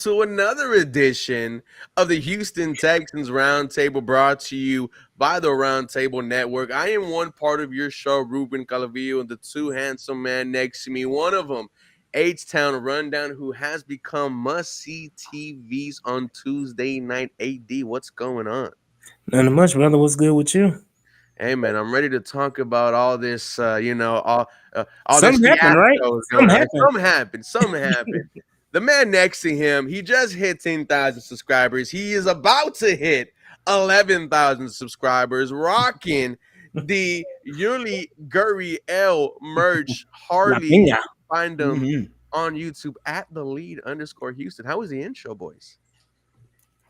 to another edition of the Houston Texans Roundtable brought to you by the Roundtable Network. I am one part of your show, Ruben Calavillo, and the two handsome man next to me. One of them, H-Town Rundown, who has become must-see TVs on Tuesday night. AD, what's going on? Nothing much, brother. What's good with you? Hey man, I'm ready to talk about all this. All this Something happened, right? fiasco going Something on. happened. Something happened. Something happened. The man next to him, he just hit 10,000 subscribers. He is about to hit 11,000 subscribers, rocking the yearly Gurry L merch. La Harley, piña. find them Mhm. on YouTube at TheLead_Houston. How was the intro, boys?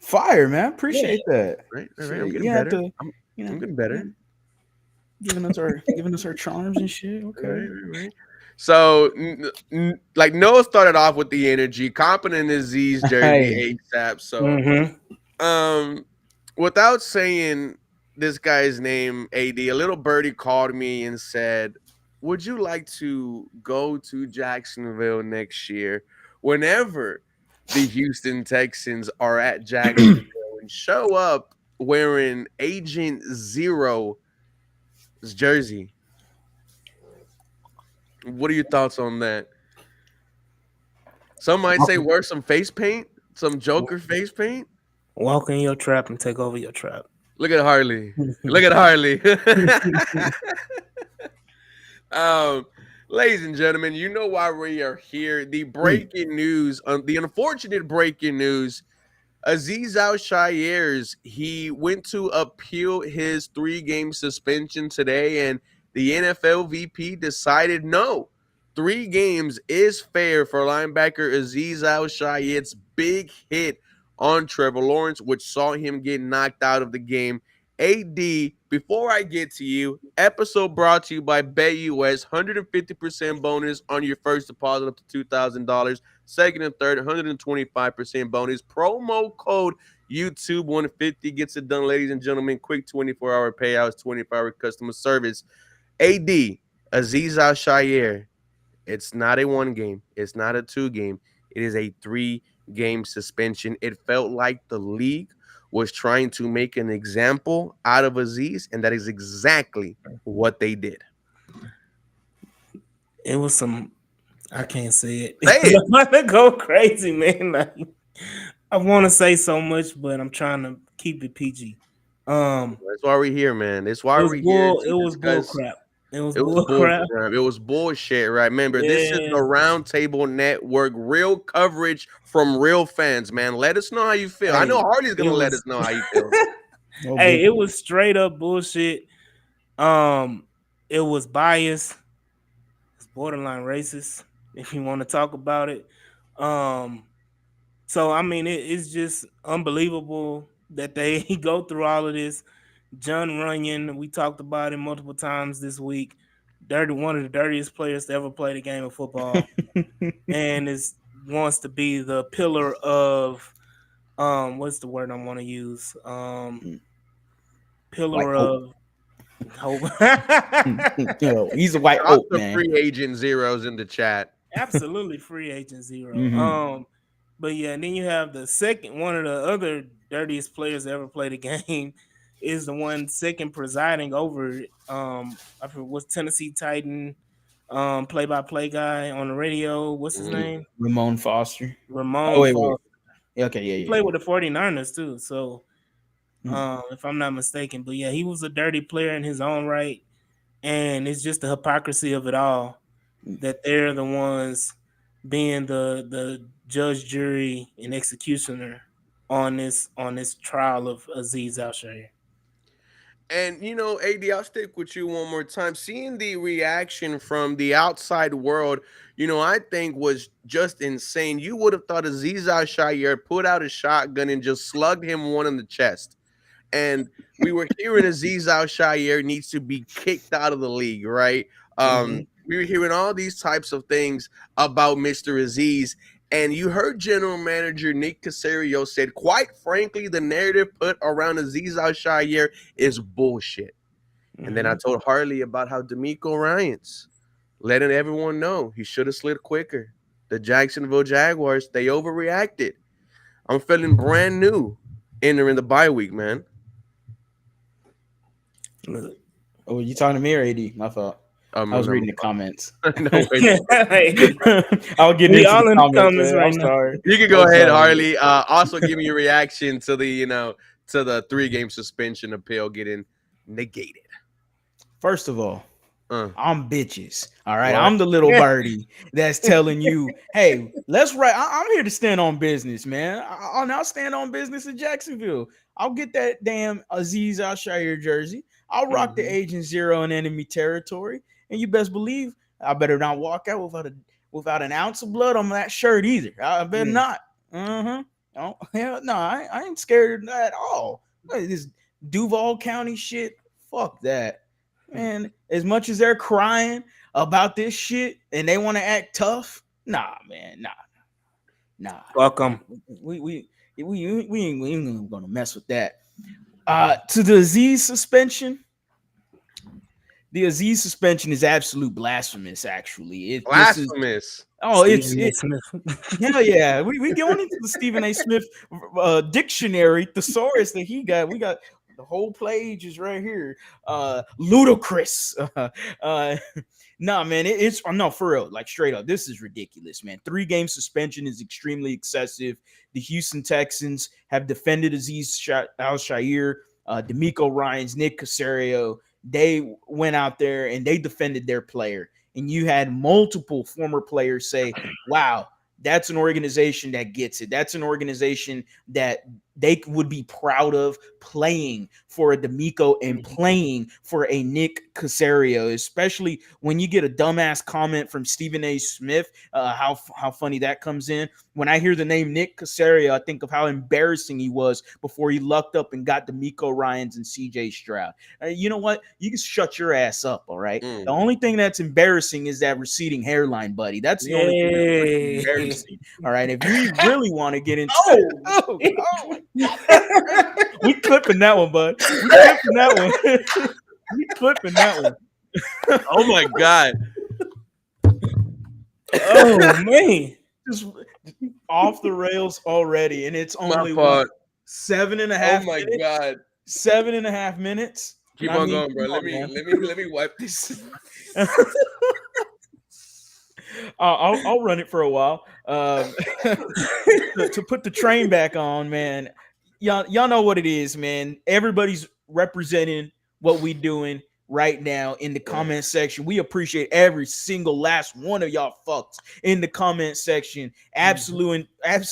Fire, man. Yeah. Appreciate that. Right, all right. I'm Shit, getting you have better. to, I'm getting yeah, better. giving us our charms and shit. Right, Okay. right. So, like Noah started off with the energy, confident in Z's Hey. jersey ASAP. So, Mm-hmm. um, without saying this guy's name, AD, a little birdie called me and said, "Would you like to go to Jacksonville next year, whenever the Houston Texans are at Jacksonville, and show up wearing Agent Zero's jersey?" What are your thoughts on that? Some might say wear some face paint, some Joker face paint. Walk in your trap and take over your trap. Look at Harley. Look at Harley. um, Ladies and gentlemen, you know why we are here. The breaking news, the unfortunate breaking news. Aziz Al-Shayers, he went to appeal his 3-game suspension today, and the NFL VP decided no. 3 games is fair for linebacker Aziz Al-Shayer's big hit on Trevor Lawrence, which saw him get knocked out of the game. AD, before I get to you, episode brought to you by BetUS, 150% bonus on your first deposit up to $2,000. Second and third, 125% bonus. Promo code YouTube 150 gets it done, ladies and gentlemen. Quick 24-hour payouts, 24-hour customer service. AD, Aziz Al Shayer. It's not a 1 game. It's not a 2 game. It is a 3-game suspension. It felt like the league was trying to make an example out of Aziz, and that is exactly what they did. It was some. I can't say it. Say it. I'm about to go crazy, man. Like, I want to say so much, but I'm trying to keep it PG. That's why we're here, man. That's why It was we're here bull. to It was bull discuss. crap. It was It was bull crap. bullshit. It was bullshit, right? Remember, this is Yeah. the Roundtable Network, real coverage from real fans, man. Let us know how you feel. I know Hey, Harley's It gonna let us was. know how you feel. no Hey, it bull. was straight up bullshit. Um, it was biased. It's borderline racist, if you want to talk about it. Um, so I mean, it's just unbelievable that they go through all of this. John Runyon, we talked about him multiple times this week. One of the dirtiest players to ever play the game of football, and is wants to be the pillar of what's the word I want to use? White Pillar hope. of hope. He's a white Drop hope, the man. free agent zeros in the chat. Absolutely free agent 0. Mhm. But yeah, and then you have the second one of the other dirtiest players to ever play the game is the one second presiding over it. I forget what's Tennessee Titan play by play guy on the radio. What's his Mhm. name? Ramon Foster. Oh Ramon wait. Foster. Yeah, okay, He yeah, played yeah. with the 49ers too. So Mhm. if I'm not mistaken. But yeah, he was a dirty player in his own right. And it's just the hypocrisy of it all that they're the ones being the judge, jury, and executioner on this trial of Aziz Al Shayer. And AD, I'll stick with you one more time. Seeing the reaction from the outside world, I think was just insane. You would have thought Aziz Al Shayer put out a shotgun and just slugged him one in the chest. And we were hearing Aziz Al Shayer needs to be kicked out of the league, right? Mhm. We were hearing all these types of things about Mr. Aziz. And you heard General Manager Nick Casario said, quite frankly, the narrative put around Aziz Al Shayer is bullshit. And then I Mm-hmm. told Harley about how D'Amico Ryans letting everyone know he should have slid quicker. The Jacksonville Jaguars, they overreacted. I'm feeling brand new entering the bye week, man. Look. Oh, you talking to me or AD? My fault. I was No, reading the comments. no, wait. I'll get We into all the in the comments, comments man. right I'm now. sorry. You can go I'm ahead, sorry. Harley. Also, give me your reaction to the to the 3-game suspension appeal getting negated. First of all, Uh, I'm bitches. All right. what? I'm the little birdie that's telling you, hey, let's write. I'm here to stand on business, man. I'll stand on business in Jacksonville. I'll get that damn Aziz Al Shire jersey. I'll rock the Agent Zero in enemy territory. And you best believe I better not walk out without an ounce of blood on that shirt either. I better not. Uh-huh. Oh, hell no, I ain't scared of that at all. This Duval County shit. Fuck that. Man, as much as they're crying about this shit and they want to act tough, nah, man, nah. Welcome. We ain't gonna mess with that. To the Aziz suspension, the Aziz suspension is absolute blasphemous. Actually, this is Blasphemous. Stephen A. Smith. hell yeah. We going into the Stephen A. Smith dictionary thesaurus that he got. We got the whole page is right here. Ludicrous. Nah, man, it's no, for real. Like straight up, this is ridiculous, man. 3-game suspension is extremely excessive. The Houston Texans have defended Aziz Al Shire, D'Amico Ryans, Nick Caserio. They went out there and they defended their player. And you had multiple former players say, wow, that's an organization that gets it. That's an organization that they would be proud of playing for a D'Amico and playing for a Nick Caserio, especially when you get a dumbass comment from Stephen A. Smith. How funny that comes in. When I hear the name Nick Caserio, I think of how embarrassing he was before he lucked up and got D'Amico Ryans and CJ Stroud. You know what? You can shut your ass up, all right? The only thing that's embarrassing is that receding hairline, buddy. That's the only thing that's embarrassing. All right. If you really want to get into we clipping that one, bud. We clipping that one. We clipping that one. Oh my god. Oh man. Just off the rails already. And it's only fault. 7.5 Oh my minutes. god. 7.5 minutes. Keep I on mean, going, bro. come Let on, me man. let me wipe this. I'll run it for a while. To put the train back on, man. Y'all know what it is, man. Everybody's representing what we doing right now in the comment section. We appreciate every single last one of y'all fucks in the comment section. Absolutely. I'm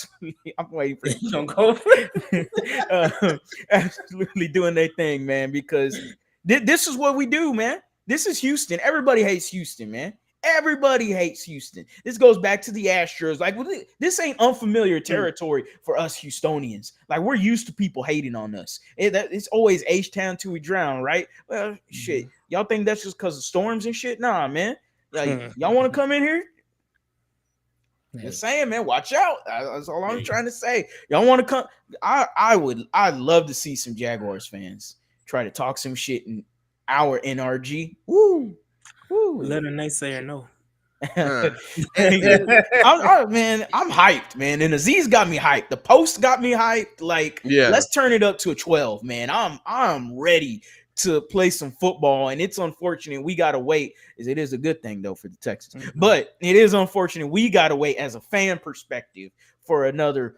waiting for you. Don't go for it. Absolutely doing their thing, man, because this is what we do, man. This is Houston. Everybody hates Houston, man. Everybody hates Houston. This goes back to the Astros. Like, this ain't unfamiliar territory for us Houstonians. Like, we're used to people hating on us. It's always H-Town till we drown, right? Well, shit. Y'all think that's just because of storms and shit? Nah, man. Like, y'all want to come in here? Just saying, man. Watch out. That's all I'm trying to say. Y'all want to come? I'd love to see some Jaguars fans try to talk some shit in our NRG. Woo. Let a naysayer know. Man, I'm hyped, man. And Aziz got me hyped. The post got me hyped. Like, let's turn it up to a 12, man. I'm ready to play some football. And it's unfortunate we gotta wait. It is a good thing though for the Texans, but it is unfortunate we gotta wait as a fan perspective for another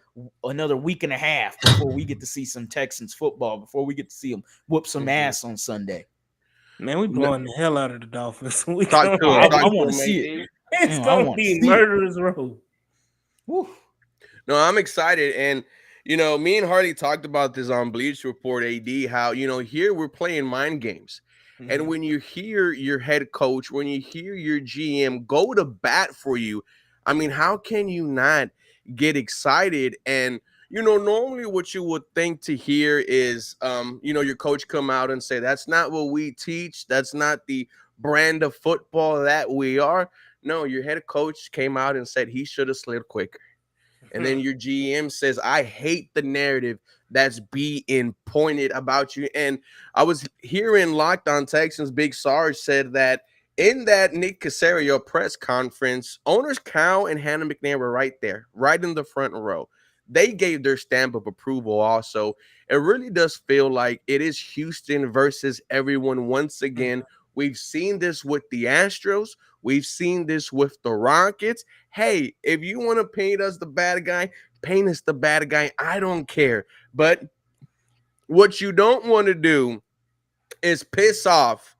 week and a half before we get to see some Texans football, before we get to see them whoop some ass on Sunday. Man, we blowing the hell out of the Dolphins. I want to see it. It's gonna be murderous road. No, I'm excited, and me and Harley talked about this on Bleach Report AD. How here we're playing mind games, and when you hear your head coach, when you hear your GM go to bat for you, I mean, how can you not get excited? And normally what you would think to hear is, your coach come out and say, that's not what we teach. That's not the brand of football that we are. No, your head coach came out and said he should have slid quicker. And then your GM says, I hate the narrative that's being pointed about you. And I was hearing Locked On Texans, Big Sarge said that in that Nick Caserio press conference, owners Cal and Hannah McNair were right there, right in the front row. they gave their stamp of approval also. It really does feel like it is Houston versus everyone once again. We've seen this with the Astros. We've seen this with the Rockets. Hey, if you want to paint us the bad guy, paint us the bad guy. I don't care. But what you don't want to do is piss off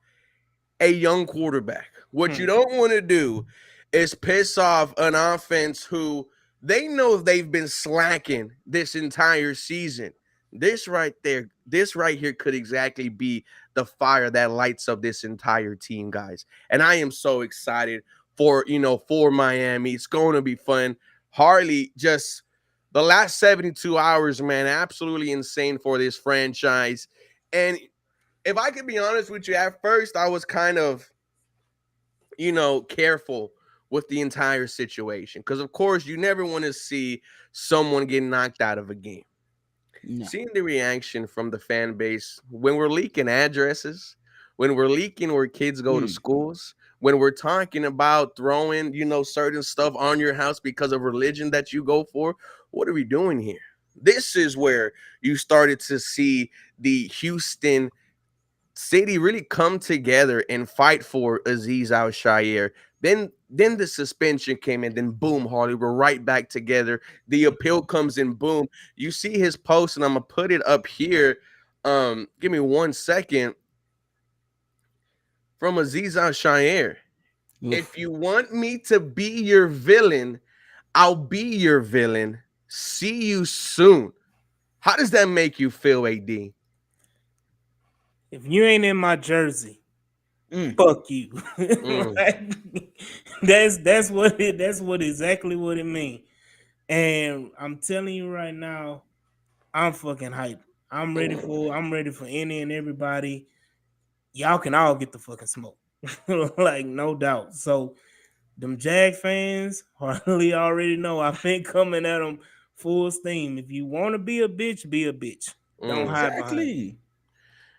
a young quarterback. What you don't want to do is piss off an offense who they know they've been slacking this entire season. This right there, this right here could exactly be the fire that lights up this entire team, guys. And I am so excited for Miami. It's going to be fun. Harley, just the last 72 hours, man, absolutely insane for this franchise. And if I could be honest with you, at first I was kind of careful with the entire situation. Because, of course, you never want to see someone get knocked out of a game. No. Seeing the reaction from the fan base when we're leaking addresses, when we're leaking where kids go to schools, when we're talking about throwing, certain stuff on your house because of religion that you go for, what are we doing here? This is where you started to see the Houston City really come together and fight for Azeez Al-Shaair. Then the suspension came in, then boom, Harley, we're right back together. The appeal comes in, boom. You see his post, and I'm gonna put it up here. Give me 1 second. From Azeez Al-Shaair. If you want me to be your villain, I'll be your villain. See you soon. How does that make you feel, AD? If you ain't in my jersey, fuck you. Like, that's exactly what it means. And I'm telling you right now, I'm fucking hyped. I'm ready for any and everybody. Y'all can all get the fucking smoke. Like, no doubt. So them Jag fans hardly already know I've been coming at them full steam. If you want to be a bitch, be a bitch. Don't hide behind it.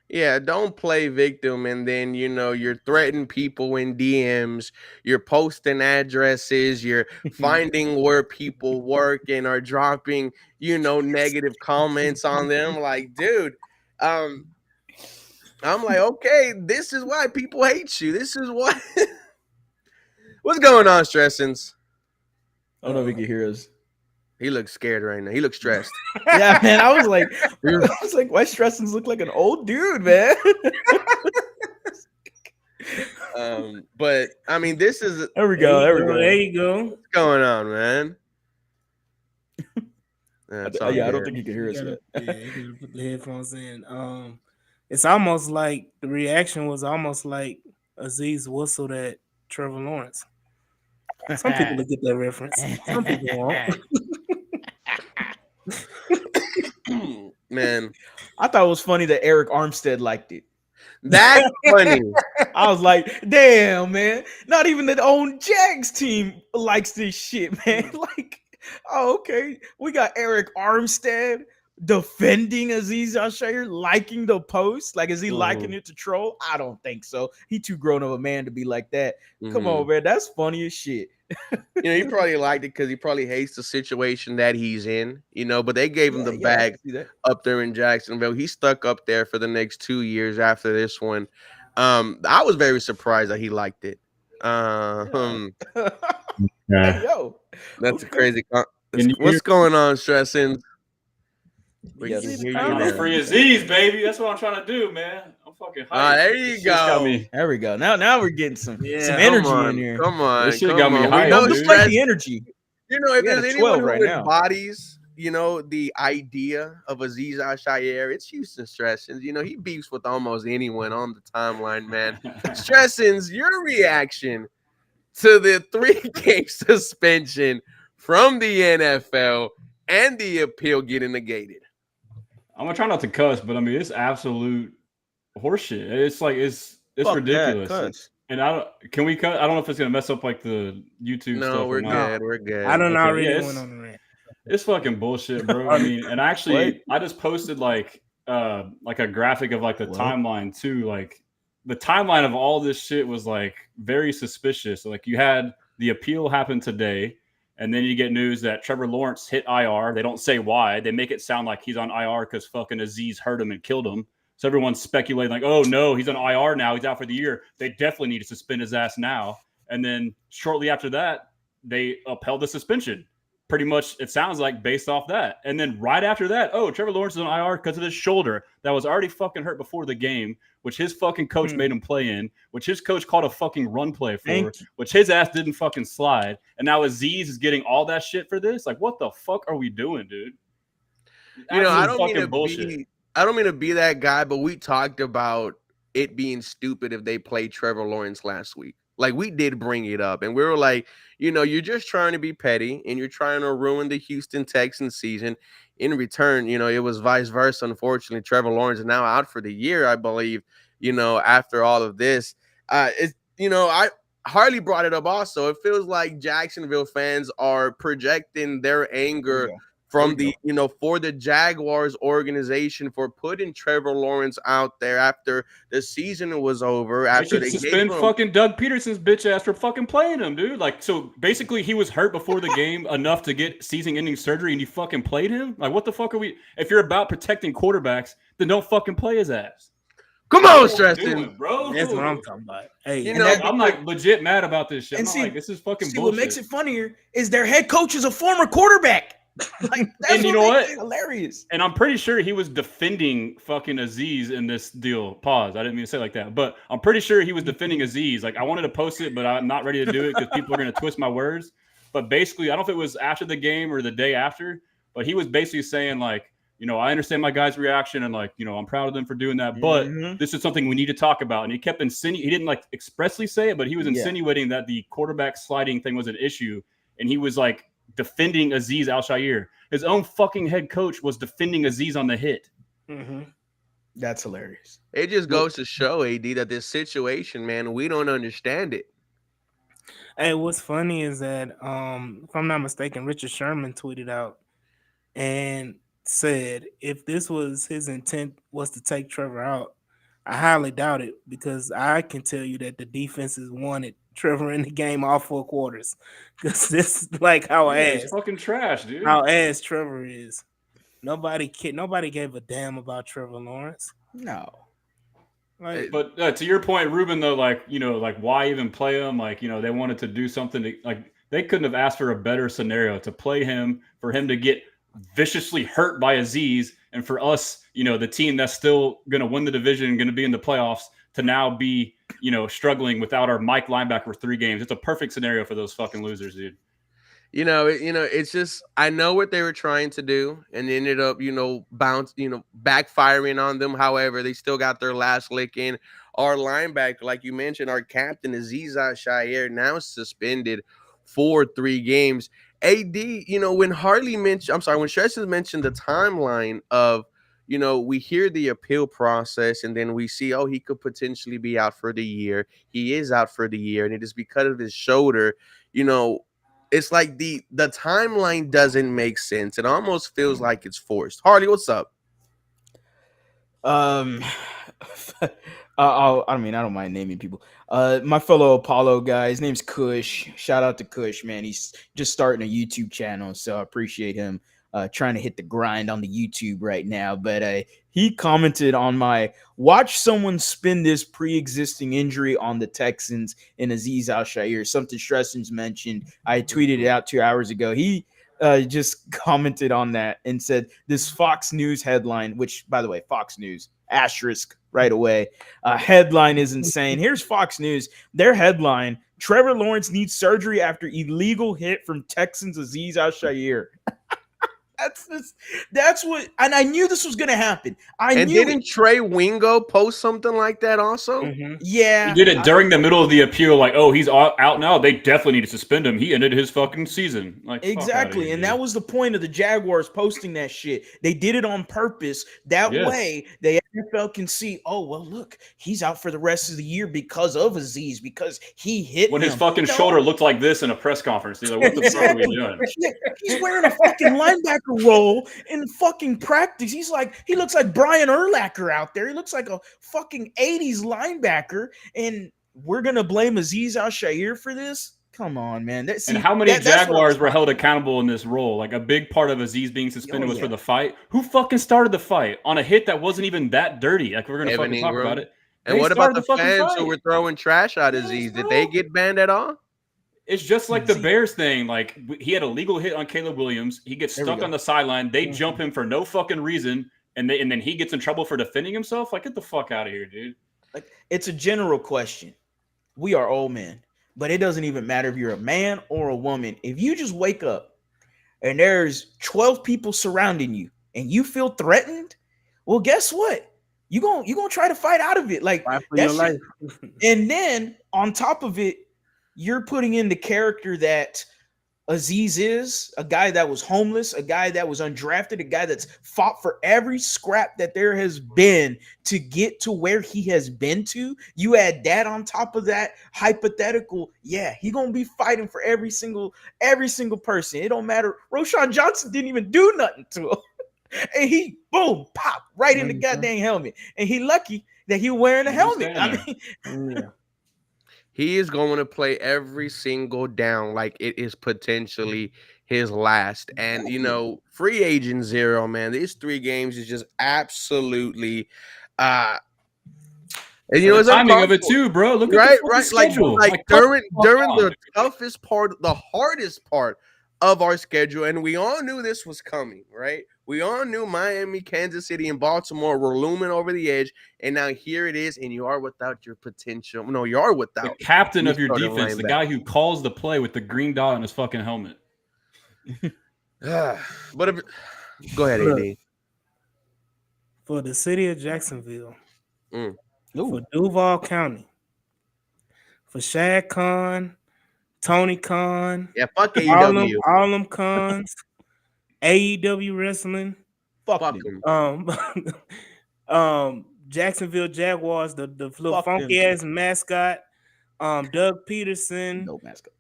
Yeah, don't play victim and then you're threatening people in DMs, you're posting addresses, you're finding where people work and are dropping, negative comments on them. Like, dude, I'm like, okay, this is why people hate you. This is why. What's going on, Stressins? I don't know if he can hear us. He looks scared right now. He looks stressed. Yeah, man. I was like, why Stressins look like an old dude, man? But I mean, this is. There we go. There you go. What's going on, man? I don't think he can hear us yet. Yeah, you gotta put the headphones in. It's almost like the reaction was almost like Azeez whistled at Trevor Lawrence. Some people will get that reference. Some people won't. Man, I thought it was funny that Eric Armstead liked it. That's funny. I was like, damn, man. Not even the own Jags team likes this shit, man. Like, oh, okay. We got Eric Armstead defending Azeez Al-Shaair, liking the post. Like, is he liking it to troll? I don't think so. He too grown of a man to be like that. Come on, man. That's funny as shit. He probably liked it because he probably hates the situation that he's in, but they gave him the bag up there in Jacksonville. He stuck up there for the next 2 years after this one. I was very surprised that he liked it. Hey, yo. That's a crazy. What's going on, Stressing? Free Azeez, baby. That's what I'm trying to do, man. I'm fucking hyped. There you go. There we go. Now we're getting some energy in here. Come on. This shit got me hyped. Don't break the energy. If there's anyone who embodies, the idea of Azeez Al-Shaair, it's Houston Stressins. He beefs with almost anyone on the timeline, man. Stressins, your reaction to the 3-game suspension from the NFL and the appeal getting negated? I'm gonna try not to cuss, but I mean it's absolute horseshit. It's like it's ridiculous. And can we cut? I don't know if it's gonna mess up like the YouTube stuff. No, we're good. We're good. I don't know. Really went on the rant. It's fucking bullshit, bro. I mean, and actually, I just posted like a graphic of like the timeline too. Like the timeline of all this shit was like very suspicious. Like you had the appeal happen today. And then you get news that Trevor Lawrence hit IR. They don't say why. They make it sound like he's on IR because fucking Aziz hurt him and killed him. So everyone's speculating like, oh, no, he's on IR now. He's out for the year. They definitely need to suspend his ass now. And then shortly after that, they upheld the suspension. Pretty much, it sounds like, based off that. And then right after that, oh, Trevor Lawrence is on IR because of his shoulder that was already fucking hurt before the game, which his fucking coach made him play in, which his coach called a fucking run play for, which his ass didn't fucking slide. And now Aziz is getting all that shit for this? Like, what the fuck are we doing, dude? You know, I don't mean to be that guy, but we talked about it being stupid if they played Trevor Lawrence last week. Like, we did bring it up, and we were like, you know, you're just trying to be petty, and you're trying to ruin the Houston Texans season. In return, you know, it was vice versa. Unfortunately, Trevor Lawrence is now out for the year, I believe, you know, after all of this. You know, Harley brought it up also. It feels like Jacksonville fans are projecting their anger from the, you know, for the Jaguars organization for putting Trevor Lawrence out there after the season was over. After they suspend fucking Doug Peterson's bitch ass for fucking playing him, dude. Like, so basically he was hurt before the game enough to get season-ending surgery, and you fucking played him? Like, what the fuck are we? If you're about protecting quarterbacks, then don't fucking play his ass. Come on, Streston, bro. That's what I'm talking about. Hey, you know, I'm like legit mad about this shit. I'm like, this is fucking bullshit. What makes it funnier is their head coach is a former quarterback. Like, that's and you know what? Hilarious. And I'm pretty sure he was defending fucking Aziz in this deal. Pause. I didn't mean to say it like that, but I'm pretty sure he was defending Aziz. Like, I wanted to post it, but I'm not ready to do it because people are going to twist my words. But basically, I don't know if it was after the game or the day after, but he was basically saying, like, you know, I understand my guy's reaction and, like, you know, I'm proud of them for doing that, but this is something we need to talk about. And he kept insinuating, he didn't like expressly say it, but he was insinuating that the quarterback sliding thing was an issue. And he was like defending Aziz Al-Shaair. His own fucking head coach was defending Aziz on the hit. That's hilarious. It just goes to show, AD, that this situation, man, we don't understand it. Hey, what's funny is that, if I'm not mistaken, Richard Sherman tweeted out and said if this was his intent was to take Trevor out, I highly doubt it, because I can tell you that the defenses wanted Trevor in the game all 4 quarters, because this is like how it's fucking trash, dude. How ass Trevor is. Nobody gave a damn about Trevor Lawrence. No. Like, but to your point, Ruben, though, like, you know, like, why even play him? Like, you know, they wanted to do something to, like, they couldn't have asked for a better scenario to play him, for him to get viciously hurt by Aziz, and for us, you know, the team that's still going to win the division, going to be in the playoffs, to now be, you know, struggling without our Mike linebacker for 3 games. It's a perfect scenario for those fucking losers, dude. You know, it's just, I know what they were trying to do, and they ended up, backfiring on them. However, they still got their last lick in. Our linebacker, like you mentioned, our captain, Aziz Al-Shaair, now suspended for 3 games. AD, when Streston mentioned the timeline of, we hear the appeal process, and then we see, he could potentially be out for the year. He is out for the year, and it is because of his shoulder. It's like the timeline doesn't make sense. It almost feels like it's forced. Harley, what's up? I don't mind naming people. My fellow Apollo guy, his name's Kush. Shout out to Kush, man. He's just starting a YouTube channel, so I appreciate him trying to hit the grind on the YouTube right now. But he commented on my watch someone spin this pre-existing injury on the Texans and Aziz Al-Shaair, something Streston's mentioned. I tweeted it out 2 hours ago. He just commented on that and said this Fox News headline, which, by the way, Fox News, asterisk right away. Headline is insane. Here's Fox News. Their headline, Trevor Lawrence needs surgery after illegal hit from Texans Aziz Al-Shaair. That's what, and I knew this was going to happen. Didn't Trey Wingo post something like that also? Yeah. He did it during the middle of the appeal, like, oh, he's out now. They definitely need to suspend him. He ended his fucking season. Like, exactly. And that was the point of the Jaguars posting that shit. They did it on purpose. That way, the NFL can see, oh, well, look, he's out for the rest of the year because of Aziz, because he hit when him. His fucking shoulder looked like this in a press conference. He's like, what the fuck are we doing? He's wearing a fucking linebacker role in fucking practice. He looks like Brian Urlacher out there. He looks like a fucking 80s linebacker, and we're gonna blame Aziz Al-Shaair for this. Come on, man. And how many Jaguars were held accountable in this role? Like a big part of Aziz being suspended was for the fight. Who fucking started the fight on a hit that wasn't even that dirty? Like we're gonna fucking talk about it. And what about the fans who were throwing trash at Aziz? Did they get banned at all? It's just like the Bears thing. Like he had a legal hit on Caleb Williams. He gets stuck on the sideline. They jump him for no fucking reason, and then he gets in trouble for defending himself. Like get the fuck out of here, dude. Like it's a general question. We are old men. But it doesn't even matter if you're a man or a woman. If you just wake up and there's 12 people surrounding you and you feel threatened, well, guess what? You're gonna try to fight out of it. Like your life. And then on top of it, you're putting in the character that Aziz is, a guy that was homeless, a guy that was undrafted, a guy that's fought for every scrap that there has been to get to where he has been to. You add that on top of that hypothetical, yeah, he gonna be fighting for every single person. It don't matter. Roshan Johnson didn't even do nothing to him. And he boom, pop right in the goddamn helmet. And he lucky that he wearing a helmet. I mean, he is going to play every single down like it is potentially his last. And, you know, free agent zero, man, these 3 games is just absolutely and you know, the timing of it too, bro. Look at the schedule. Like during the toughest part, the hardest part of our schedule, and we all knew this was coming, right? We all knew Miami, Kansas City, and Baltimore were looming over the edge, and now here it is, and you are without your potential. No, you are without the captain of your defense, the guy who calls the play with the green dot on his fucking helmet. But go ahead, AD. For the city of Jacksonville, for Duval County, for Shad Khan, Tony Khan, yeah, fuck AEW, all them cons, AEW wrestling, fuck them. Jacksonville Jaguars, the little funky ass mascot, Doug Peterson, no mascot,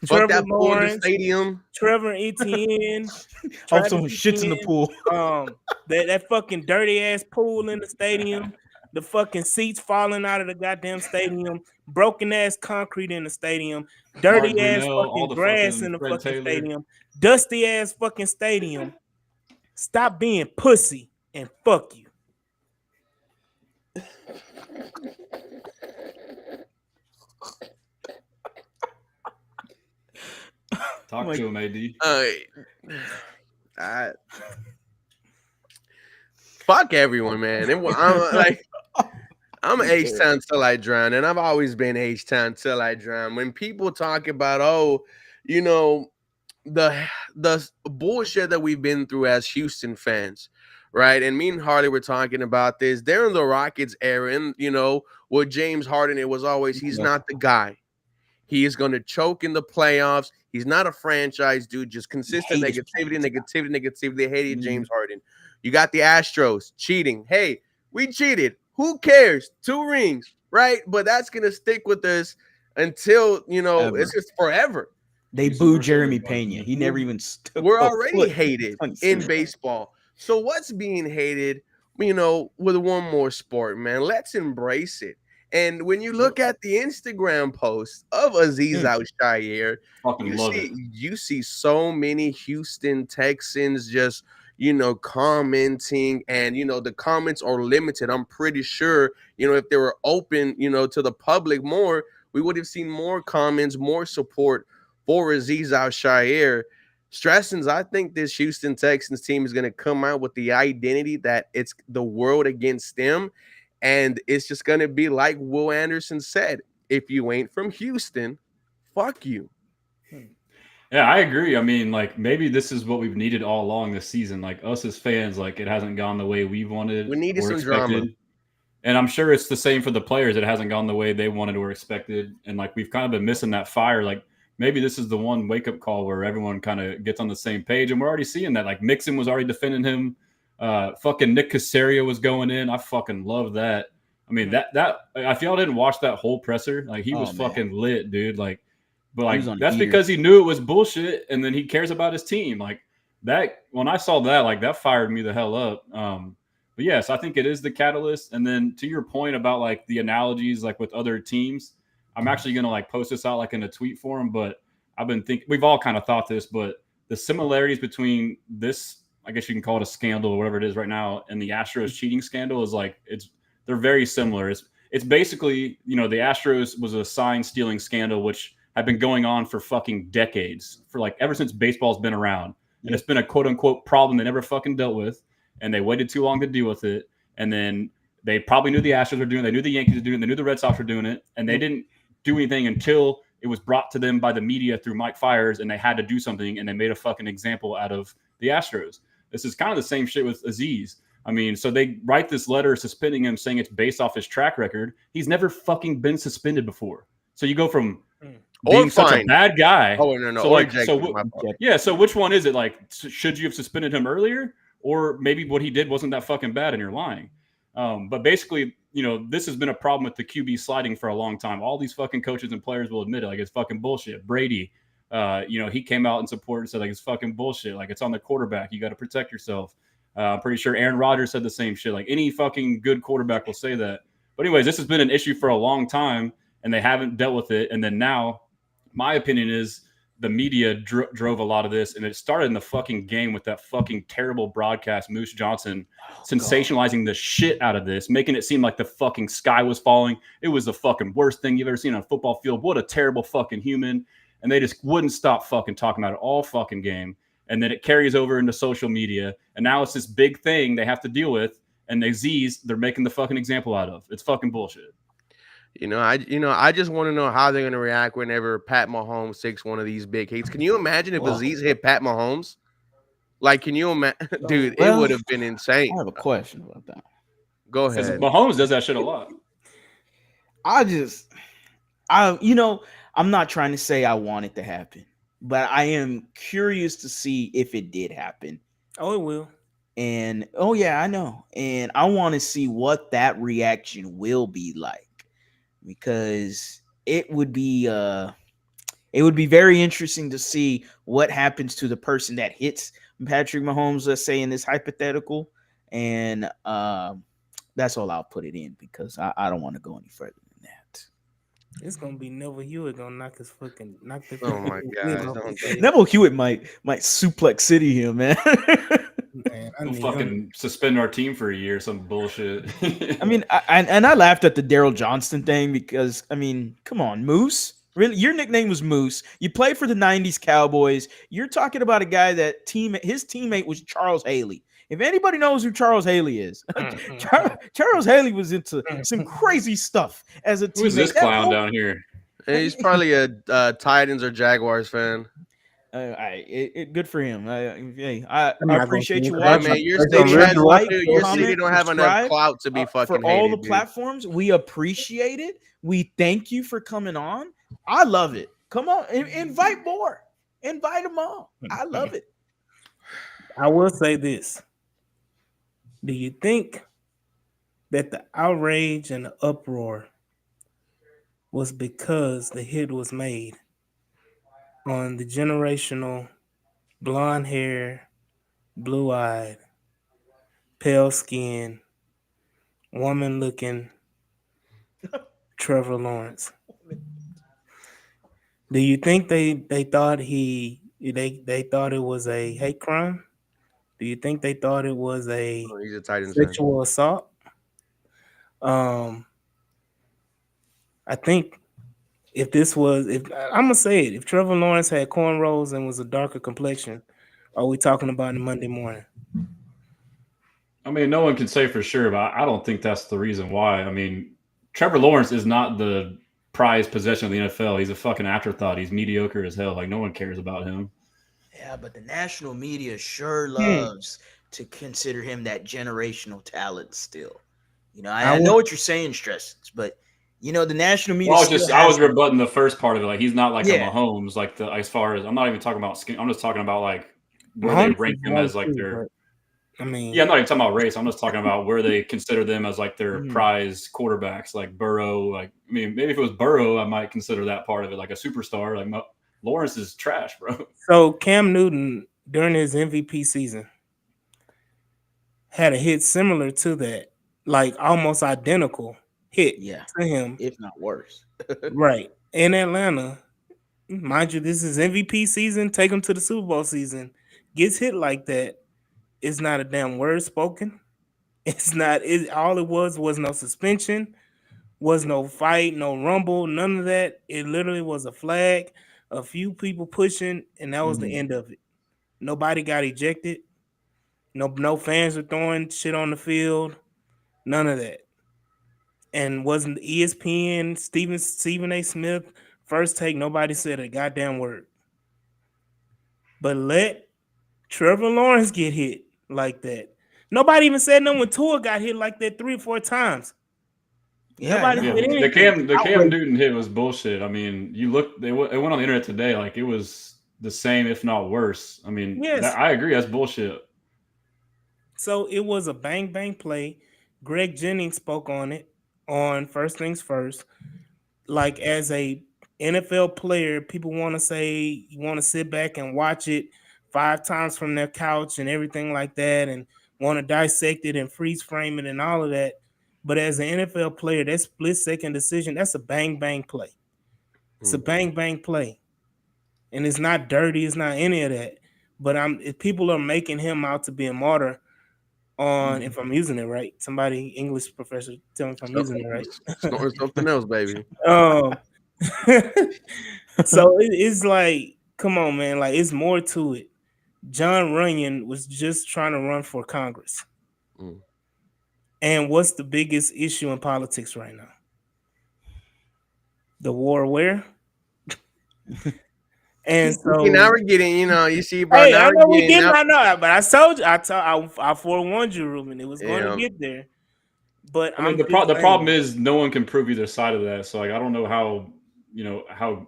Trevor Lawrence, stadium, Trevor Etienne, hope someone shits in the pool, that fucking dirty ass pool in the stadium. The fucking seats falling out of the goddamn stadium, broken ass concrete in the stadium, dirty ass fucking grass in the fucking stadium, dusty ass fucking stadium. Stop being pussy and fuck you. Talk to him, AD. Fuck everyone, man. I'm H-Town till I drown, and I've always been H-Town till I drown. When people talk about, you know, the bullshit that we've been through as Houston fans, right? And me and Harley were talking about this. They're in the Rockets era, and, you know, with James Harden, it was always, he's not the guy. He is going to choke in the playoffs. He's not a franchise dude, just consistent negativity. They hated James Harden. You got the Astros cheating. Hey, we cheated. Who cares? 2 rings, right? But that's going to stick with us until, you know, it's just forever. They booed Jeremy Pena. He never even stood. We're already hated in baseball. So what's being hated, you know, with one more sport, man? Let's embrace it. And when you look at the Instagram post of Aziz Al-Shaair, you see so many Houston Texans just, you know, commenting, and, you know, the comments are limited. I'm pretty sure, you know, if they were open, you know, to the public more, we would have seen more comments, more support for Aziz Al-Shaair. Stressins, I think this Houston Texans team is going to come out with the identity that it's the world against them. And it's just going to be like Will Anderson said, if you ain't from Houston, fuck you. Yeah, I agree. I mean, like, maybe this is what we've needed all along this season. Like, us as fans, like, it hasn't gone the way we wanted. We needed some drama. And I'm sure it's the same for the players. It hasn't gone the way they wanted or expected. And, like, we've kind of been missing that fire. Like, maybe this is the one wake-up call where everyone kind of gets on the same page. And we're already seeing that. Like, Mixon was already defending him. Fucking Nick Caserio was going in. I fucking love that. I mean, that if y'all didn't watch that whole presser, like, he was fucking lit, dude. Like, but like that's because he knew it was bullshit, and then he cares about his team. Like that, when I saw that, like that fired me the hell up. But But yes, I think it is the catalyst. And then to your point about like the analogies like with other teams, I'm actually gonna like post this out like in a tweet form. But I've been thinking we've all kind of thought this, but the similarities between this, I guess you can call it a scandal or whatever it is right now, and the Astros cheating scandal is like they're very similar. It's basically, you know, the Astros was a sign stealing scandal which had been going on for fucking decades, for like ever since baseball's been around. And it's been a quote unquote problem they never fucking dealt with. And they waited too long to deal with it. And then they probably knew the Astros were doing it. They knew the Yankees were doing it. They knew the Red Sox were doing it. And they didn't do anything until it was brought to them by the media through Mike Fiers, and they had to do something, and they made a fucking example out of the Astros. This is kind of the same shit with Aziz. I mean, so they write this letter suspending him, saying it's based off his track record. He's never fucking been suspended before. So you go from being such a bad guy. Oh, no. So, like, so which one is it? Like, should you have suspended him earlier? Or maybe what he did wasn't that fucking bad and you're lying. But basically, you know, this has been a problem with the QB sliding for a long time. All these fucking coaches and players will admit it. Like, it's fucking bullshit. Brady, you know, he came out in support and said, like, it's fucking bullshit. Like, it's on the quarterback. You got to protect yourself. I'm pretty sure Aaron Rodgers said the same shit. Like, any fucking good quarterback will say that. But anyways, this has been an issue for a long time, and they haven't dealt with it. And then now, my opinion is the media drove a lot of this, and it started in the fucking game with that fucking terrible broadcast, Moose Johnson sensationalizing the shit out of this, making it seem like the fucking sky was falling. It was the fucking worst thing you've ever seen on a football field. What a terrible fucking human. And they just wouldn't stop fucking talking about it all fucking game. And then it carries over into social media, and now it's this big thing they have to deal with, and Aziz, they're making the fucking example out of. It's fucking bullshit. I just want to know how they're going to react whenever Pat Mahomes takes one of these big hits. Can you imagine if Aziz hit Pat Mahomes? Like, can you imagine? Dude, it would have been insane. I have a question about that. Go ahead. Mahomes does that shit a lot. I'm not trying to say I want it to happen, but I am curious to see if it did happen. Oh, it will. And, oh, yeah, I know. And I want to see what that reaction will be like. Because it would be very interesting to see what happens to the person that hits Patrick Mahomes, let's say in this hypothetical, and that's all I'll put it in because I don't want to go any further than that. It's gonna be Neville Hewitt gonna knock the Oh my god! Neville Hewitt might suplex City here, man. Man, we'll fucking suspend our team for a year, some bullshit. I mean, I laughed at the Daryl Johnston thing because, I mean, come on, Moose. Really, your nickname was Moose. You played for the '90s Cowboys. You're talking about a guy that his teammate was Charles Haley. If anybody knows who Charles Haley is, Charles Haley was into some crazy stuff as a teammate. Who's this clown down here? He's probably a Titans or Jaguars fan. Good for him. I appreciate you watching. Man, your city don't have enough clout to be fucking for all hated, the platforms. We appreciate it. We thank you for coming on. I love it. Come on, invite more. Invite them all. I love it. I will say this. Do you think that the outrage and the uproar was because the hit was made on the generational blonde hair, blue-eyed, pale skin, woman looking Trevor Lawrence? Do you think they thought they thought it was a hate crime? Do you think they thought it was a sexual assault? I think if I'm gonna say it, if Trevor Lawrence had cornrows and was a darker complexion, are we talking about it Monday morning? I mean, no one can say for sure, but I don't think that's the reason why. I mean, Trevor Lawrence is not the prized possession of the NFL. He's a fucking afterthought. He's mediocre as hell. Like, no one cares about him. Yeah, but the national media sure loves to consider him that generational talent still. You know, I know what you're saying, Stressens, but you know, the national media. Well, I was rebutting the first part of it. Like, he's not like a Mahomes, like as far as I'm not even talking about skin. I'm just talking about like where they rank him as like their. I mean, yeah, I'm not even talking about race. I'm just talking about where they consider them as like their prize quarterbacks, like Burrow. Like, I mean, maybe if it was Burrow, I might consider that part of it, like a superstar. Like Lawrence is trash, bro. So Cam Newton during his MVP season, had a hit similar to that, like almost identical hit Yeah, to him. if not worse. Right. In Atlanta, mind you, this is MVP season, take him to the Super Bowl season. Gets hit like that. It's not a damn word spoken. It's not it all it was no suspension, was no fight, no rumble, none of that. It literally was a flag, a few people pushing, and that was the end of it. Nobody got ejected. No fans were throwing shit on the field. None of that. And wasn't ESPN, Stephen A. Smith, first take, nobody said a goddamn word. But let Trevor Lawrence get hit like that. Nobody even said no when Tua got hit like that 3 or 4 times. Yeah, Nobody no, Yeah, said it's anything. The Cam outrageous. Newton hit was bullshit. I mean, you look, it went on the internet today, like it was the same, if not worse. I mean, that Yes. I agree, that's bullshit. So it was a bang bang play. Greg Jennings spoke on it on First Things First. Like as a NFL player, people want to say you want to sit back and watch it 5 times from their couch and everything like that, and want to dissect it and freeze frame it and all of that. But as an NFL player, that split second decision, that's a bang bang play. It's a bang bang play, and it's not dirty. It's not any of that. But if people are making him out to be a martyr on, if I'm using it right, somebody English professor tell me if I'm So, using it right. snorting something else, baby. Um, so it's like, come on, man, like it's more to it. John Runyon was just trying to run for Congress. Mm. And what's the biggest issue in politics right now? The war where? And See, now so, we're getting, you see, bro. hey, Now I know we're we getting getting, now. I know, but I forewarned you, Ruben, it was going to Yeah, get there. But I mean, I'm just the problem saying, is no one can prove either side of that. So like, I don't know how, how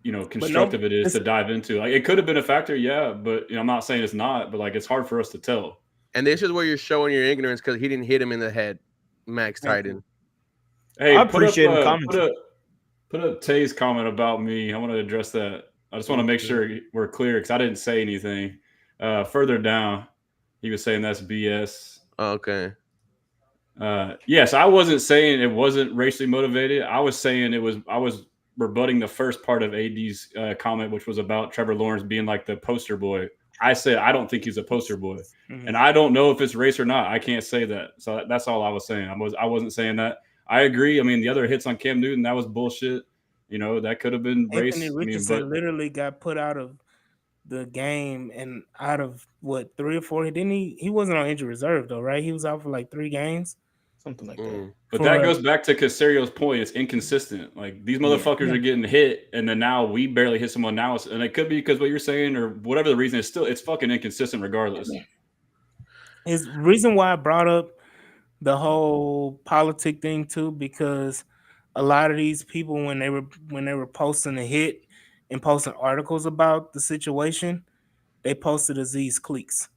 but no, constructive it is to listen, dive into. Like, it could have been a factor, yeah, but I'm not saying it's not, but like, it's hard for us to tell. and this is where you're showing your ignorance because he didn't hit him in the head, Max thank you. Titan. Hey, I appreciate him commenting. put a Tay's comment about me. I want to address that. I just want to make sure we're clear because I didn't say anything. Further down, he was saying that's BS. Okay. Yes, I wasn't saying it wasn't racially motivated. I was saying it was. I was rebutting the first part of AD's comment, which was about Trevor Lawrence being like the poster boy. I said I don't think he's a poster boy, and I don't know if it's race or not. I can't say that. So that's all I was saying. I wasn't saying that. I agree. I mean, the other hits on Cam Newton, that was bullshit. That could have been Anthony race. I mean, Richardson but literally got put out of the game and out of what 3 or 4. Didn't he? He wasn't on injury reserve though, right? He was out for like 3 games. Something like that. But For that goes back to Casario's point. It's inconsistent. Like these motherfuckers are getting hit, and then now we barely hit someone now, and it could be because what you're saying or whatever the reason. It's fucking inconsistent regardless. his reason why I brought up the whole politic thing too, because a lot of these people when they were posting a hit and posting articles about the situation, they posted Aziz cliques.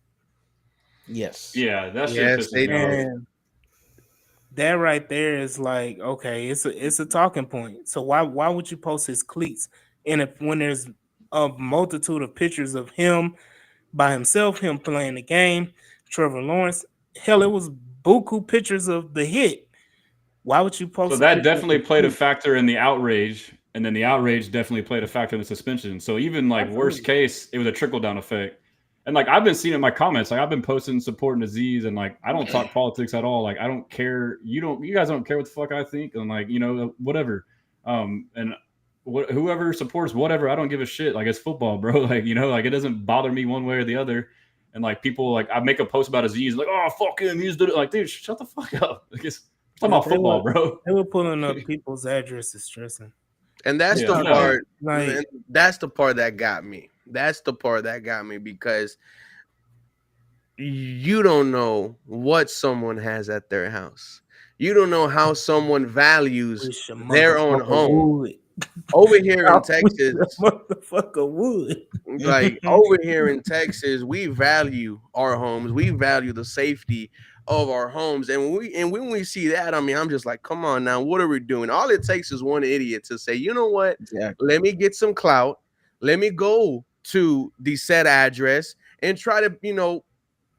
Yes. Yeah, that shit Yes, pisses they me off. did. And that right there is like, okay, it's a talking point. So why would you post his cleats? And if when there's a multitude of pictures of him by himself, him playing the game, Trevor Lawrence, hell, it was buku pictures of the hit. Why would you So post a that picture of definitely the played a cleat? factor in the outrage, and then the outrage definitely played a factor in the suspension. So even like worst Absolutely. case, it was a trickle down effect. And like I've been seeing in my comments, like I've been posting supporting Aziz, and like I don't talk politics at all. Like I don't care. You guys don't care what the fuck I think, and like whatever. And whoever supports whatever, I don't give a shit. Like it's football, bro. Like like it doesn't bother me one way or the other. And like people, like I make a post about Aziz, like oh fuck him, he's doing it. Like dude, shut the fuck up. Like it's talking about football, bro. They were pulling up people's addresses, stressing. And that's Yeah, the I know. part. Like, That's the part that got me. That's the part that got me because you don't know what someone has at their house. You don't know how someone values wish a their own motherfucker home. would. Over here I in wish Texas, a motherfucker would. like over here in Texas, we value our homes. We value the safety of our homes. And when we see that, I mean, I'm just like, come on now, what are we doing? All it takes is one idiot to say, you know what? Exactly. Let me get some clout. Let me go to the said address and try to,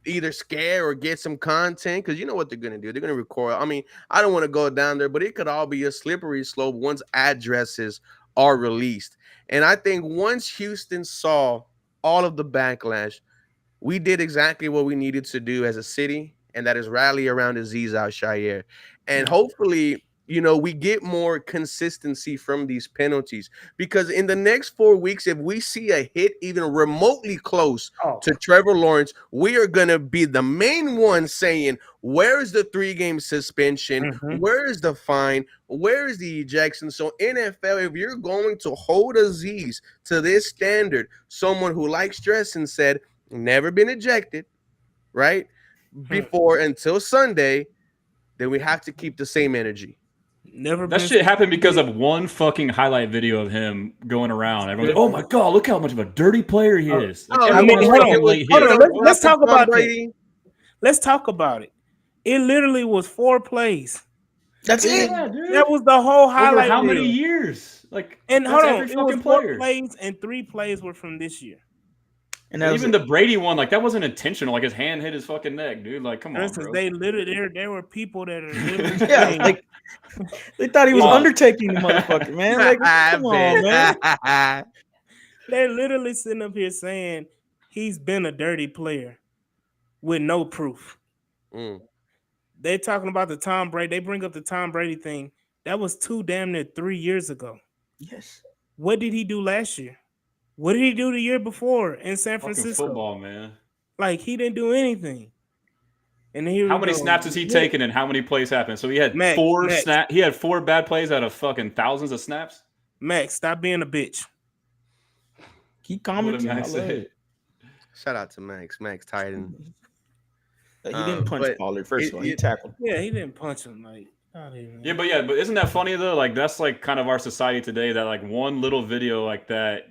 either scare or get some content, because you know what they're going to do. They're going to record. I mean, I don't want to go down there, but it could all be a slippery slope once addresses are released. And I think once Houston saw all of the backlash, we did exactly what we needed to do as a city, and that is rally around Aziz Al Shire. And hopefully, we get more consistency from these penalties, because in the next 4 weeks, if we see a hit even remotely close Oh, to Trevor Lawrence, we are going to be the main one saying, where is the 3-game suspension? mhm. Where is the fine? Where is the ejection? So, NFL, if you're going to hold Aziz to this standard, someone who, like Stresson said, never been ejected, right? Before until Sunday, then we have to keep the same energy. Never That been shit happened because of one fucking highlight video of him going around. Everyone's like, "Oh my god, look how much of a dirty player he is!" Like, Oh, I mean, everyone's hold fucking on, late hold on. hit. Let's talk about that. Brady. Let's talk about it. It literally was 4 plays. That's it. Yeah, dude. That was the whole Over highlight how many reel. years? Like, And that's hold on, every it was fucking 4 player. plays, and 3 plays were from this year. And And even the Brady one, like that wasn't intentional. Like his hand hit his fucking neck, dude. Like, come For on, instance, bro. they literally there were people that are literally yeah, saying, like they thought he was Pause. undertaking the motherfucker, man. Like, come on, man. they're literally sitting up here saying he's been a dirty player with no proof. Mm. They're talking about the Tom Brady. They bring up the Tom Brady thing. That was 2 damn near 3 years ago. Yes. What did he do last year? What did he do the year before in San Fucking Francisco? football, man. Like, he didn't do anything. And here How we many go. snaps has he taken and how many plays happened? So he had Max, 4 Max. snap. He had 4 bad plays out of fucking thousands of snaps. Max, stop being a bitch. Keep What did commenting. I Max love say? it. Shout out to Max Titan. He didn't punch but Pollard. First it- of all, he it- tackled. Yeah, he didn't punch him. Like, not even. Yeah, but isn't that funny though? Like that's like kind of our society today. That like one little video like that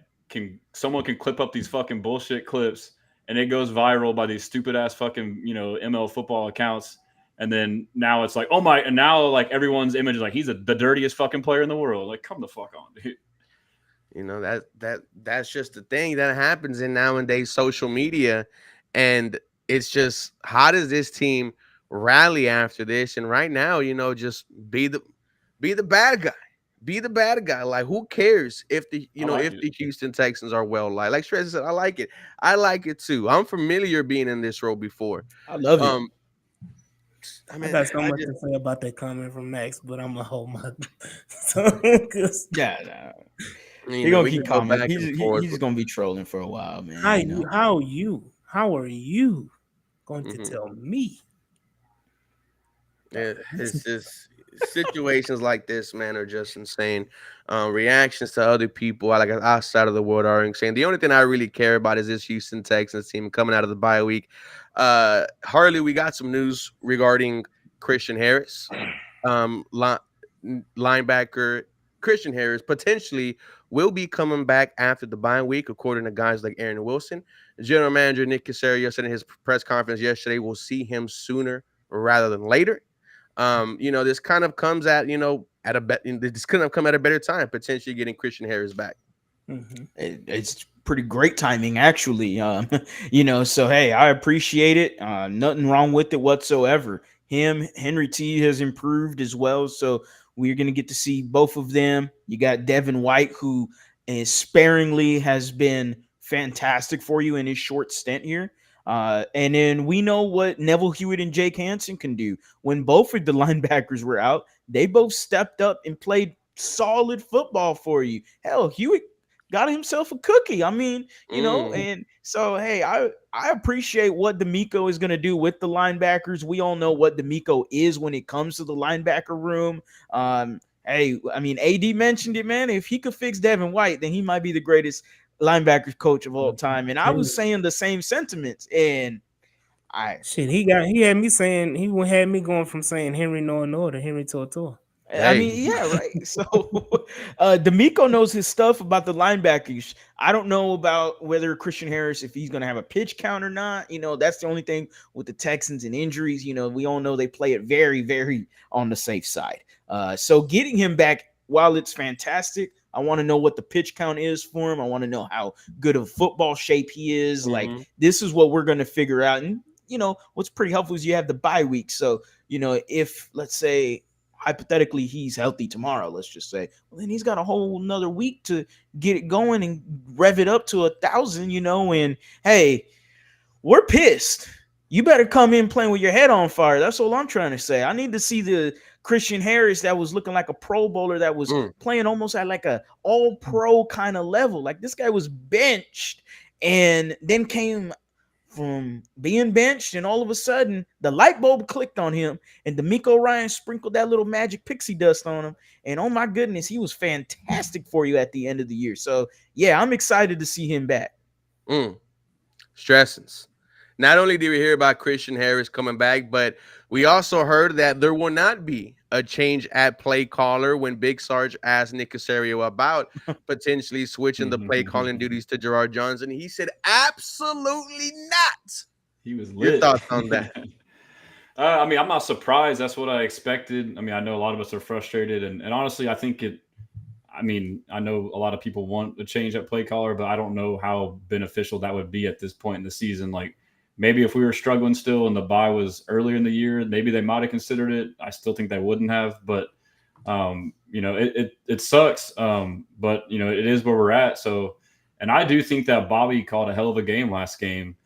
someone can clip up these fucking bullshit clips and it goes viral by these stupid ass fucking ML football accounts. And then now it's like, oh my, and now like everyone's image is like he's the dirtiest fucking player in the world. Like, come the fuck on, dude. That's just the thing that happens in nowadays social media, and it's just, how does this team rally after this? And right now, just be the bad guy. Be the bad guy. Like, who cares if the I like if it. the Houston Texans are well liked? Like Stress said, I like it. I like it too. I'm familiar being in this role before. I love it. I I mean, got so I much just, to say about that comment from Max, but I'm gonna hold my. Cause Yeah, you he's know, gonna we keep can go commenting. back He's and forth. he's gonna be trolling for a while, man. how are you going to Mhm. tell me? It's just situations like this, man, are just insane. Reactions to other people, like outside of the world, are insane. The only thing I really care about is this Houston Texans team coming out of the bye week. Harley, we got some news regarding Christian Harris, linebacker. Christian Harris potentially will be coming back after the bye week, according to guys like Aaron Wilson. General Manager Nick Caserio said in his press conference yesterday, we'll see him sooner rather than later. This kind of comes at at a this could have come at a better time, potentially getting Christian Harris back. Mm-hmm. It's pretty great timing, actually. So hey, I appreciate it. Nothing wrong with it whatsoever. Henry T has improved as well, so we're gonna get to see both of them. You got Devin White, who sparingly has been fantastic for you in his short stint here. And then we know what Neville Hewitt and Jake Hansen can do. When both of the linebackers were out, they both stepped up and played solid football for you. Hell, Hewitt got himself a cookie. I mean, and so hey, I appreciate what D'Amico is going to do with the linebackers. We all know what D'Amico is when it comes to the linebacker room. Hey, I mean, AD mentioned it, man. If he could fix Devin White, then he might be the greatest linebackers coach of all time. And I was saying the same sentiments. And He had me saying, he had me going from saying Henry Noah to Henry Tortor. I mean, yeah, right. So D'Amico knows his stuff about the linebackers. I don't know about whether Christian Harris, if he's going to have a pitch count or not. That's the only thing with the Texans and injuries. We all know they play it very, very on the safe side. So getting him back, while it's fantastic, I want to know what the pitch count is for him. I want to know how good of football shape he is. Like, this is what we're going to figure out. And what's pretty helpful is you have the bye week. So, if let's say hypothetically he's healthy tomorrow, let's just say, well, then he's got a whole another week to get it going and rev it up to 1,000, and hey, we're pissed. You better come in playing with your head on fire. That's all I'm trying to say. I need to see the Christian Harris that was looking like a Pro Bowler, that was playing almost at like a all pro kind of level. Like, this guy was benched and then came from being benched, and all of a sudden the light bulb clicked on him, and D'Amico Ryan sprinkled that little magic pixie dust on him, and oh my goodness, he was fantastic for you at the end of the year. So yeah, I'm excited to see him back. Stressings. Not only did we hear about Christian Harris coming back, but we also heard that there will not be a change at play caller when Big Sarge asked Nick Caserio about potentially switching the play calling duties to Gerard Johnson. He said, absolutely not. He was lit. Your thoughts on that? I mean, I'm not surprised. That's what I expected. I mean, I know a lot of us are frustrated, and honestly, I think I know a lot of people want a change at play caller, but I don't know how beneficial that would be at this point in the season. Like, maybe if we were struggling still and the bye was earlier in the year, maybe they might have considered it. I still think they wouldn't have, but it sucks. But it is where we're at. So, and I do think that Bobby called a hell of a game last game.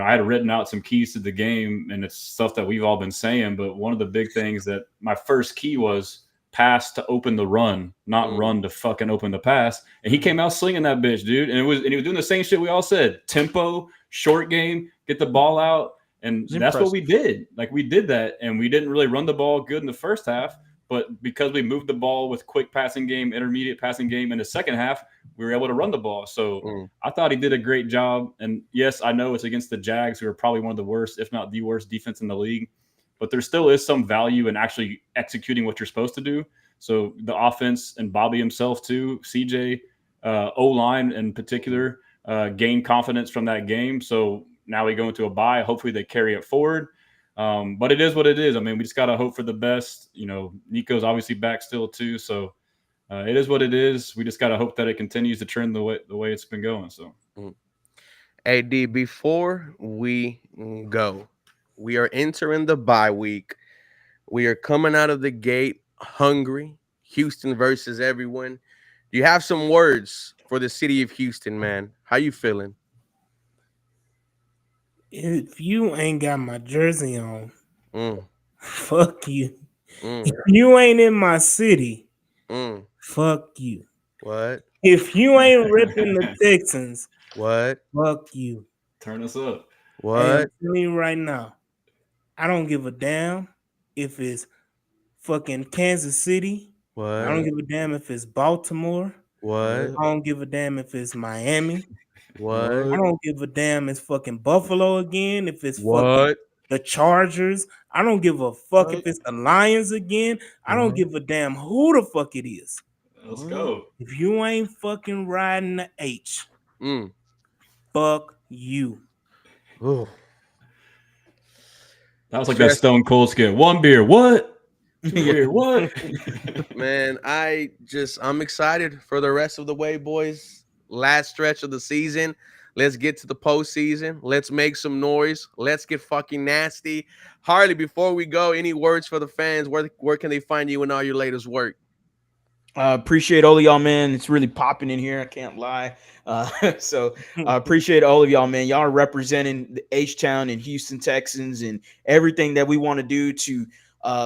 I had written out some keys to the game, and it's stuff that we've all been saying. But one of the big things that my first key was pass to open the run, not run to fucking open the pass. And he came out slinging that bitch, dude. And he was doing the same shit we all said: tempo, short game, get the ball out. And that's what we did. Like, we did that, and we didn't really run the ball good in the first half. But because we moved the ball with quick passing game, intermediate passing game in the second half, we were able to run the ball. So I thought he did a great job. And yes, I know it's against the Jags, who are probably one of the worst, if not the worst defense in the league. But there still is some value in actually executing what you're supposed to do. So the offense and Bobby himself too, CJ, O-line in particular, gained confidence from that game. So now we go into a bye. Hopefully they carry it forward. But it is what it is. I mean, we just got to hope for the best. Nico's obviously back still too. So it is what it is. We just got to hope that it continues to trend the way it's been going. So, AD, before we go, we are entering the bye week. We are coming out of the gate hungry. Houston versus everyone. Do you have some words for the city of Houston, man? How you feeling? If you ain't got my jersey on, fuck you. If you ain't in my city, fuck you. What? If you ain't ripping the Texans, what? Fuck you. Turn us up. What? Hey, I'm telling you right now, I don't give a damn if it's fucking Kansas City. What? I don't give a damn if it's Baltimore. What? I don't give a damn if it's Miami. What? I don't give a damn if it's fucking Buffalo again. If it's What? fucking the Chargers. I don't give a fuck if it's the Lions again. I don't give a damn who the fuck it is. Let's go. If you ain't fucking riding the H, fuck you. Ooh. That was like that Stone Cold skit. One beer, what? Two beer, what? Man, I'm excited for the rest of the way, boys. Last stretch of the season. Let's get to the postseason. Let's make some noise. Let's get fucking nasty. Harley, before we go, any words for the fans? Where can they find you and all your latest work? Appreciate all of y'all, man. It's really popping in here. I can't lie. So I appreciate all of y'all, man. Y'all are representing the H-Town and Houston Texans and everything that we want to do to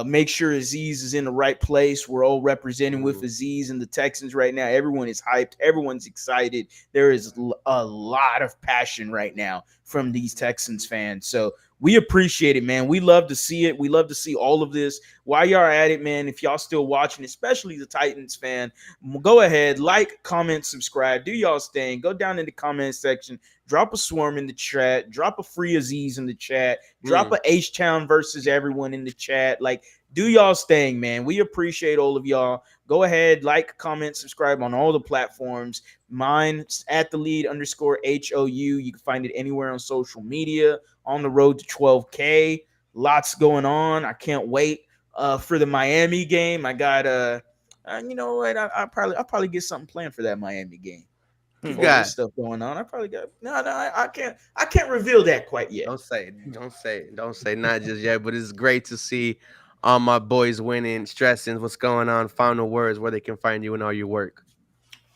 make sure Aziz is in the right place. We're all representing with Aziz and the Texans right now. Everyone is hyped. Everyone's excited. There is a lot of passion right now from these Texans fans. So we appreciate it, man. We love to see it. We love to see all of this. While y'all are at it, man, if y'all still watching, especially the Titans fan, go ahead, like, comment, subscribe, do y'all's thing. Go down in the comment section, drop a swarm in the chat, drop a free Aziz in the chat, drop a H-Town versus everyone in the chat. Like, do y'all's thing, man. We appreciate all of y'all. Go ahead, like, comment, subscribe on all the platforms. Mine's at TheLead_HOU. You can find it anywhere on social media. On the road to 12K. Lots going on. I can't wait for the Miami game. I got you know what? I'll probably get something planned for that Miami game. You All got. this stuff going on. I probably got I can't reveal that quite yet. Don't say it. Don't say it. Don't say not just yet. But it's great to see all my boys winning, stressing. What's going on? Final words where they can find you and all your work.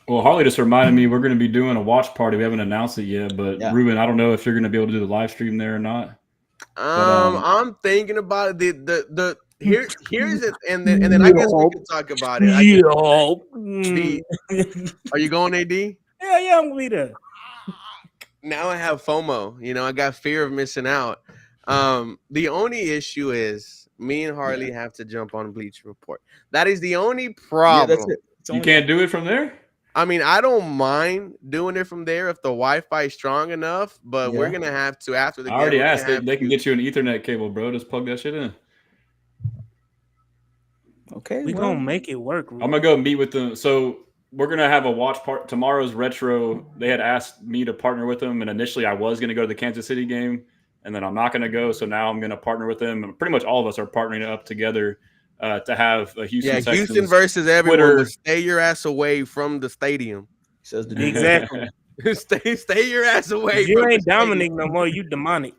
Well, Harley just reminded me we're going to be doing a watch party. We haven't announced it yet, but Yeah. Ruben, I don't know if you're going to be able to do the live stream there or not. But, I'm thinking about it. Here's it, and then I guess we can talk about it. Are you going, AD? Yeah, I'm gonna be there. Now I have FOMO. You know, I got fear of missing out. The only issue is me and Harley have to jump on Bleacher Report. That is the only problem. Yeah, that's it. you can't do it from there? I mean, I don't mind doing it from there if the Wi-Fi is strong enough, but we're Yeah. gonna have to after the I game. already we're gonna asked. They have can to- get you an Ethernet cable, bro. Just plug that shit in. Okay. We gonna make it work. I'm going to go meet with them. So we're going to have a watch part. Tomorrow's retro. They had asked me to partner with them. And initially I was going to go to the Kansas City game. And then I'm not going to go. So now I'm going to partner with them. And pretty much all of us are partnering up together to have a Houston Texans. Houston versus everyone. Twitter. But stay your ass away from the stadium. Says the dude. Exactly. stay your ass away. You from ain't the Dominic no more. You demonic.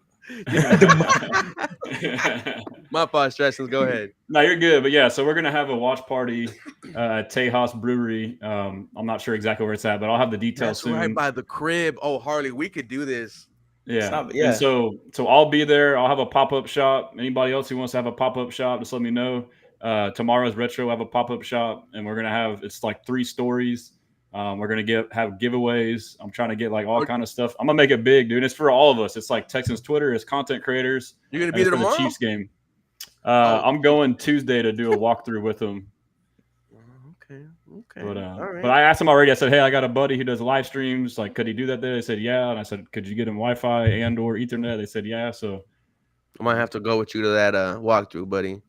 My fault, Stressings. Go ahead. No, you're good. But yeah, so we're going to have a watch party at Tejas Brewery. I'm not sure exactly where it's at, but I'll have the details That's soon. right by the crib. Oh, Harley, we could do this. Yeah. Yeah. And so I'll be there. I'll have a pop-up shop. Anybody else who wants to have a pop-up shop, just let me know. Tomorrow's retro, I have a pop-up shop, and we're going to have, it's like 3 stories. We're going to have giveaways. I'm trying to get like all kind of stuff. I'm going to make it big, dude. It's for all of us. It's like Texans Twitter. It's content creators. You're going to be there for tomorrow? the Chiefs game. I'm going Tuesday to do a walkthrough with them. Okay. But, All right. but I asked him already. I said, hey, I got a buddy who does live streams. Like, could he do that there? They said, yeah. And I said, could you get him Wi-Fi and or Ethernet? They said, yeah. So I might have to go with you to that walkthrough, buddy.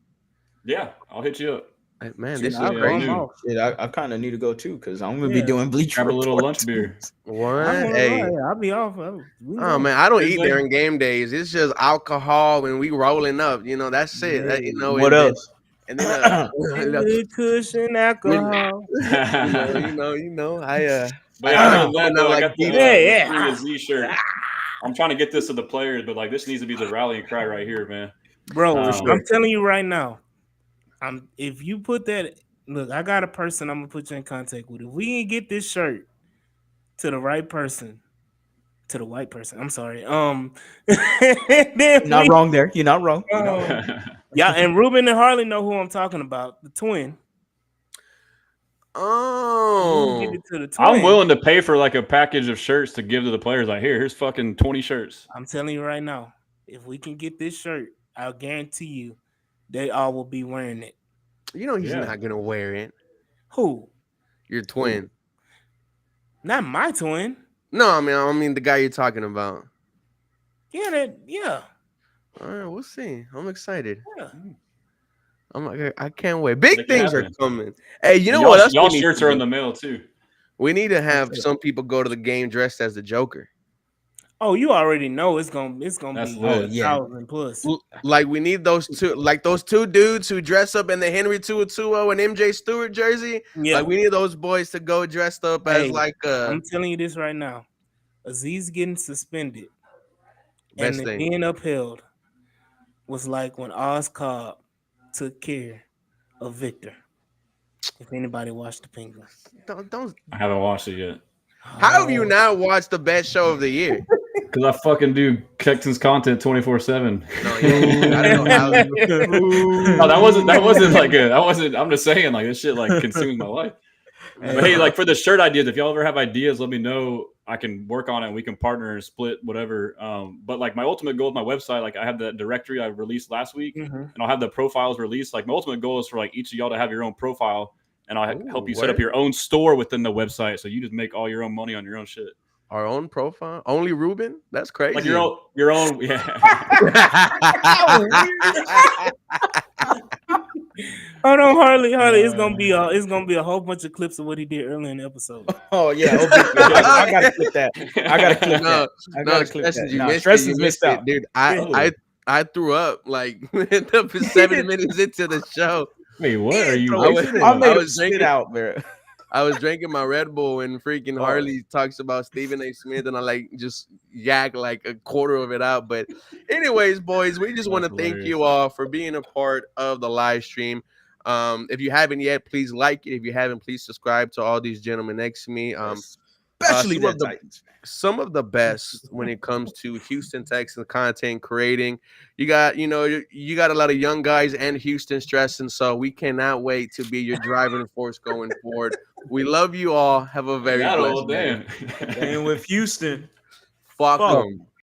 yeah, I'll hit you up. Hey, man, this is I'll crazy. go. Shit, I kind of need to go too because I'm gonna be doing Bleacher Grab a little Report. lunch beer. What? I won't Hey. lie, I'll be off. Oh man, I don't eat during game days. It's just alcohol and we rolling up. You know, that's it. Yeah. You know, What and else? Then, and then Good cushion alcohol. you know, I But yeah, other than that, though, I got the Yeah. Free to Z shirt. I'm trying to get this to the players, but like this needs to be the rallying cry right here, man. Bro, sure. I'm telling you right now. If you put that, look, I got a person I'm gonna put you in contact with. If we can get this shirt to the right person, to the white person, I'm sorry. You're not wrong there. You're not wrong. Yeah, and Ruben and Harley know who I'm talking about, the twin. oh, Give it to the twin. I'm willing to pay for like a package of shirts to give to the players. Like, here's fucking 20 shirts. I'm telling you right now, if we can get this shirt, I'll guarantee you they all will be wearing it. you know he's Yeah. not gonna wear it. Who? Your twin. Not my twin. No, I mean the guy you're talking about. Yeah. All right, we'll see. I'm excited. Yeah. I can't wait. Big Make it things are happen. coming. Hey, you know y'all, what else? y'all we need shirts to are do? in the mail too. We need to have some people go to the game dressed as the Joker. Oh, you already know it's gonna That's be lit. 1,000 plus. Like we need those two dudes who dress up in the Henry 220 and MJ Stewart jersey. Yeah, Like we need those boys to go dressed up as Hey, like I'm telling you this right now. Aziz getting suspended best and thing. being upheld was like when Oz Cobb took care of Victor. If anybody watched the Penguins, Don't. I haven't watched it yet. How have you not watched the best show of the year? Because I fucking do Texans content 24/7. No, yeah, I don't know how. No, that wasn't like I'm just saying like this shit like consumes my life. But hey, like for the shirt ideas, if y'all ever have ideas, let me know. I can work on it. We can partner and split whatever. But like my ultimate goal with my website, like I have that directory I released last week, and I'll have the profiles released. Like my ultimate goal is for like each of y'all to have your own profile, and I'll help you set up your own store within the website, so you just make all your own money on your own shit. Our own profile, only Ruben. That's crazy. Like your own, yeah. Hold on, Harley. It's gonna be a whole bunch of clips of what he did earlier in the episode. Oh yeah, I gotta clip that. I gotta clip that. I gotta clip Stressing, that. you No, missed Stressing's it, missed out, dude. I threw up like 7 minutes into the show. Wait, what are you? I made him was spit drinking. out, bro. I was drinking my Red Bull and freaking Oh. Harley talks about Stephen A. Smith, and I like just yak like a quarter of it out. But anyways, boys, we just want to That's thank hilarious. you all for being a part of the live stream. If you haven't yet, please like it. If you haven't, please subscribe to all these gentlemen next to me. Especially some of that the Titans fan. some of the best when it comes to Houston Texans content creating. You got, you got a lot of young guys and Houston stressing, so we cannot wait to be your driving force going forward. We love you all. Have a very That blessed old day. damn. And with Houston, Fuck fuck them.